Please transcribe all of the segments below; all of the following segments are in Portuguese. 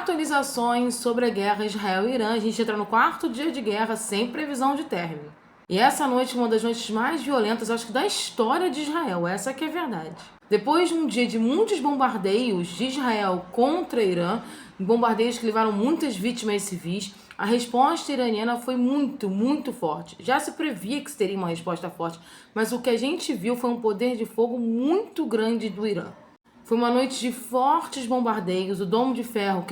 Atualizações sobre a guerra Israel e Irã. A gente entra no 4º dia de guerra sem previsão de término. E essa noite é uma das noites mais violentas, acho que da história de Israel. Essa que é a verdade. Depois de um dia de muitos bombardeios de Israel contra Irã, bombardeios que levaram muitas vítimas civis, a resposta iraniana foi muito forte. Já se previa que teria uma resposta forte, mas o que a gente viu foi um poder de fogo muito grande do Irã. Foi uma noite de fortes bombardeios. O Domo de Ferro,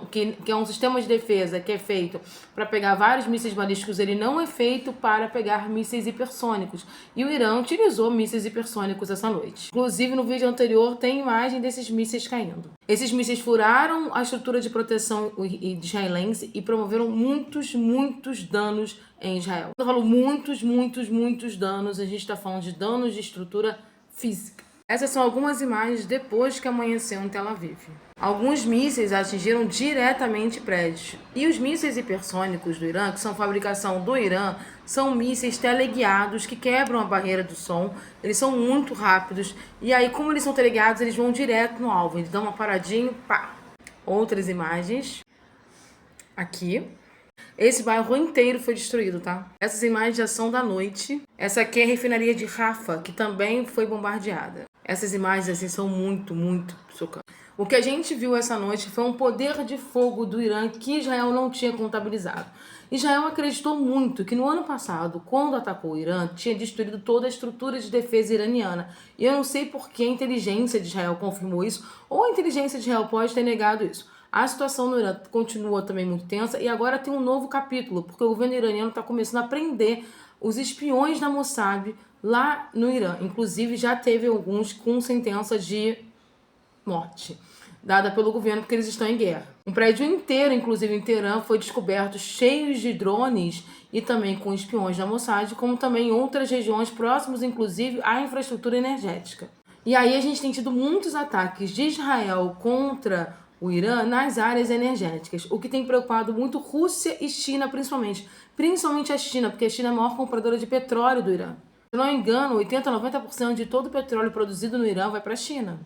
que é um sistema de defesa que é feito para pegar vários mísseis balísticos, ele não é feito para pegar mísseis hipersônicos. E o Irã utilizou mísseis hipersônicos essa noite. Inclusive, no vídeo anterior tem imagem desses mísseis caindo. Esses mísseis furaram a estrutura de proteção israelense e promoveram muitos danos em Israel. Quando eu falo muitos danos, a gente está falando de danos de estrutura física. Essas são algumas imagens depois que amanheceu em Tel Aviv. Alguns mísseis atingiram diretamente prédios. E os mísseis hipersônicos do Irã, que são fabricação do Irã, são mísseis teleguiados que quebram a barreira do som. Eles são muito rápidos. E aí, como eles são teleguiados, eles vão direto no alvo. Eles dão uma paradinha, pá. Outras imagens. Aqui. Esse bairro inteiro foi destruído, tá? Essas imagens já são da noite. Essa aqui é a refinaria de Rafah, que também foi bombardeada. Essas imagens, assim, são muito chocantes. O que a gente viu essa noite foi um poder de fogo do Irã que Israel não tinha contabilizado. Israel acreditou muito que no ano passado, quando atacou o Irã, tinha destruído toda a estrutura de defesa iraniana. E eu não sei por que a inteligência de Israel confirmou isso, ou a inteligência de Israel pode ter negado isso. A situação no Irã continua também muito tensa e agora tem um novo capítulo, porque o governo iraniano está começando a prender os espiões da Mossad lá no Irã. Inclusive, já teve alguns com sentença de morte, dada pelo governo porque eles estão em guerra. Um prédio inteiro, inclusive em Teherã, foi descoberto cheio de drones e também com espiões da Mossad, como também em outras regiões próximas, inclusive à infraestrutura energética. E aí a gente tem tido muitos ataques de Israel contra o Irã nas áreas energéticas, o que tem preocupado muito Rússia e China principalmente a China, porque a China é a maior compradora de petróleo do Irã. Se não me engano, 80-90% de todo o petróleo produzido no Irã vai para a China.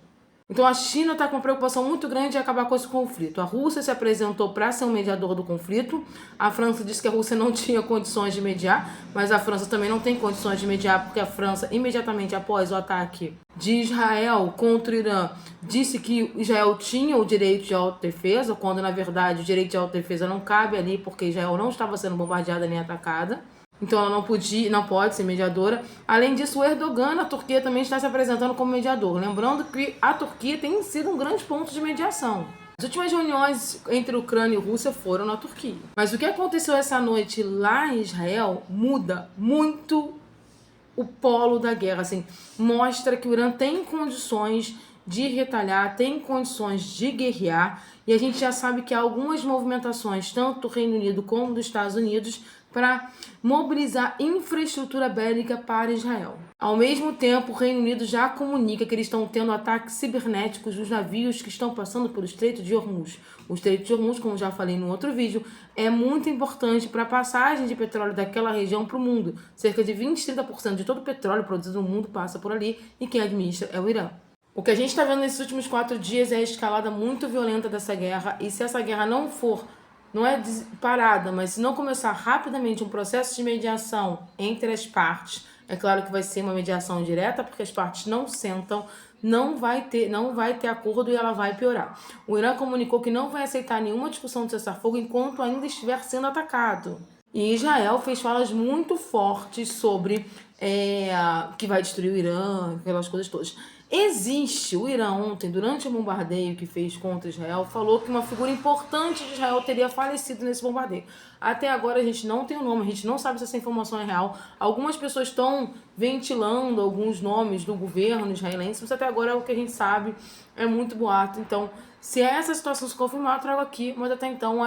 Então a China está com uma preocupação muito grande de acabar com esse conflito. A Rússia se apresentou para ser um mediador do conflito. A França disse que a Rússia não tinha condições de mediar, mas a França também não tem condições de mediar, porque a França, imediatamente após o ataque de Israel contra o Irã, disse que Israel tinha o direito de autodefesa, quando na verdade o direito de autodefesa não cabe ali, porque Israel não estava sendo bombardeada nem atacada. Então ela não pode ser mediadora. Além disso, o Erdogan, na Turquia, também está se apresentando como mediador. Lembrando que a Turquia tem sido um grande ponto de mediação. As últimas reuniões entre Ucrânia e Rússia foram na Turquia. Mas o que aconteceu essa noite lá em Israel muda muito o polo da guerra. Assim, mostra que o Irã tem condições de retalhar, tem condições de guerrear. E a gente já sabe que há algumas movimentações, tanto do Reino Unido como dos Estados Unidos, para mobilizar infraestrutura bélica para Israel. Ao mesmo tempo, o Reino Unido já comunica que eles estão tendo ataques cibernéticos nos navios que estão passando pelo Estreito de Hormuz. O Estreito de Hormuz, como já falei no outro vídeo, é muito importante para a passagem de petróleo daquela região para o mundo. Cerca de 20-30% de todo o petróleo produzido no mundo passa por ali e quem administra é o Irã. O que a gente está vendo nesses últimos 4 dias é a escalada muito violenta dessa guerra, e se essa guerra não é parada, mas se não começar rapidamente um processo de mediação entre as partes, é claro que vai ser uma mediação direta, porque as partes não sentam, não vai ter acordo e ela vai piorar. O Irã comunicou que não vai aceitar nenhuma discussão de cessar-fogo enquanto ainda estiver sendo atacado. E Israel fez falas muito fortes sobre que vai destruir o Irã, aquelas coisas todas. O Irã ontem, durante o bombardeio que fez contra Israel, falou que uma figura importante de Israel teria falecido nesse bombardeio. Até agora a gente não tem o nome, a gente não sabe se essa informação é real. Algumas pessoas estão ventilando alguns nomes do governo israelense, mas até agora o que a gente sabe é muito boato. Então, se essa situação se confirmar, eu trago aqui, mas até então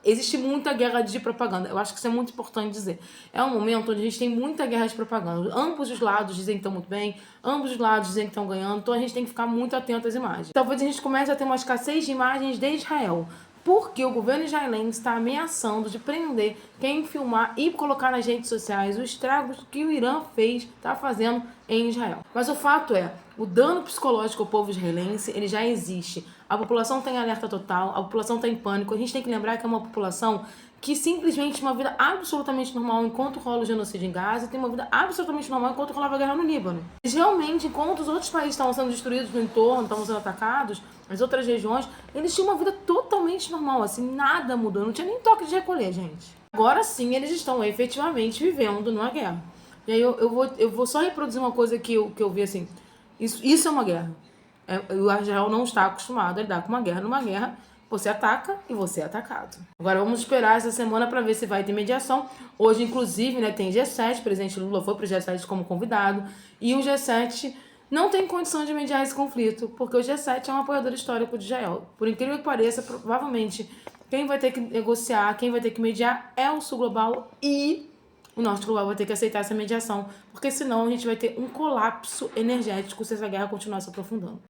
existe muita guerra de propaganda. Eu acho que isso é muito importante dizer. É um momento onde a gente tem muita guerra de propaganda. Ambos os lados dizem que estão muito bem, ambos os lados dizem que estão ganhando, então a gente tem que ficar muito atento às imagens. Talvez a gente comece a ter uma escassez de imagens de Israel, porque o governo israelense está ameaçando de prender quem filmar e colocar nas redes sociais os estragos que o Irã está fazendo em Israel. Mas o fato é, o dano psicológico ao povo israelense, ele já existe. A população está em alerta total, a população está em pânico. A gente tem que lembrar que é uma população que simplesmente tem uma vida absolutamente normal enquanto rola o genocídio em Gaza e tem uma vida absolutamente normal enquanto rolava a guerra no Líbano. Eles realmente, enquanto os outros países estavam sendo destruídos no entorno, estavam sendo atacados, as outras regiões, eles tinham uma vida totalmente normal, assim, nada mudou, não tinha nem toque de recolher, gente. Agora sim, eles estão efetivamente vivendo numa guerra. E aí eu vou só reproduzir uma coisa que eu vi assim, isso é uma guerra. O Israel não está acostumado a lidar com uma guerra. Numa guerra, você ataca e você é atacado. Agora vamos esperar essa semana para ver se vai ter mediação. Hoje, inclusive, né, tem G7, o presidente Lula foi para o G7 como convidado, e o G7 não tem condição de mediar esse conflito, porque o G7 é um apoiador histórico de Israel. Por incrível que pareça, provavelmente, quem vai ter que negociar, quem vai ter que mediar é o Sul Global e o Norte Global vai ter que aceitar essa mediação, porque senão a gente vai ter um colapso energético se essa guerra continuar se aprofundando.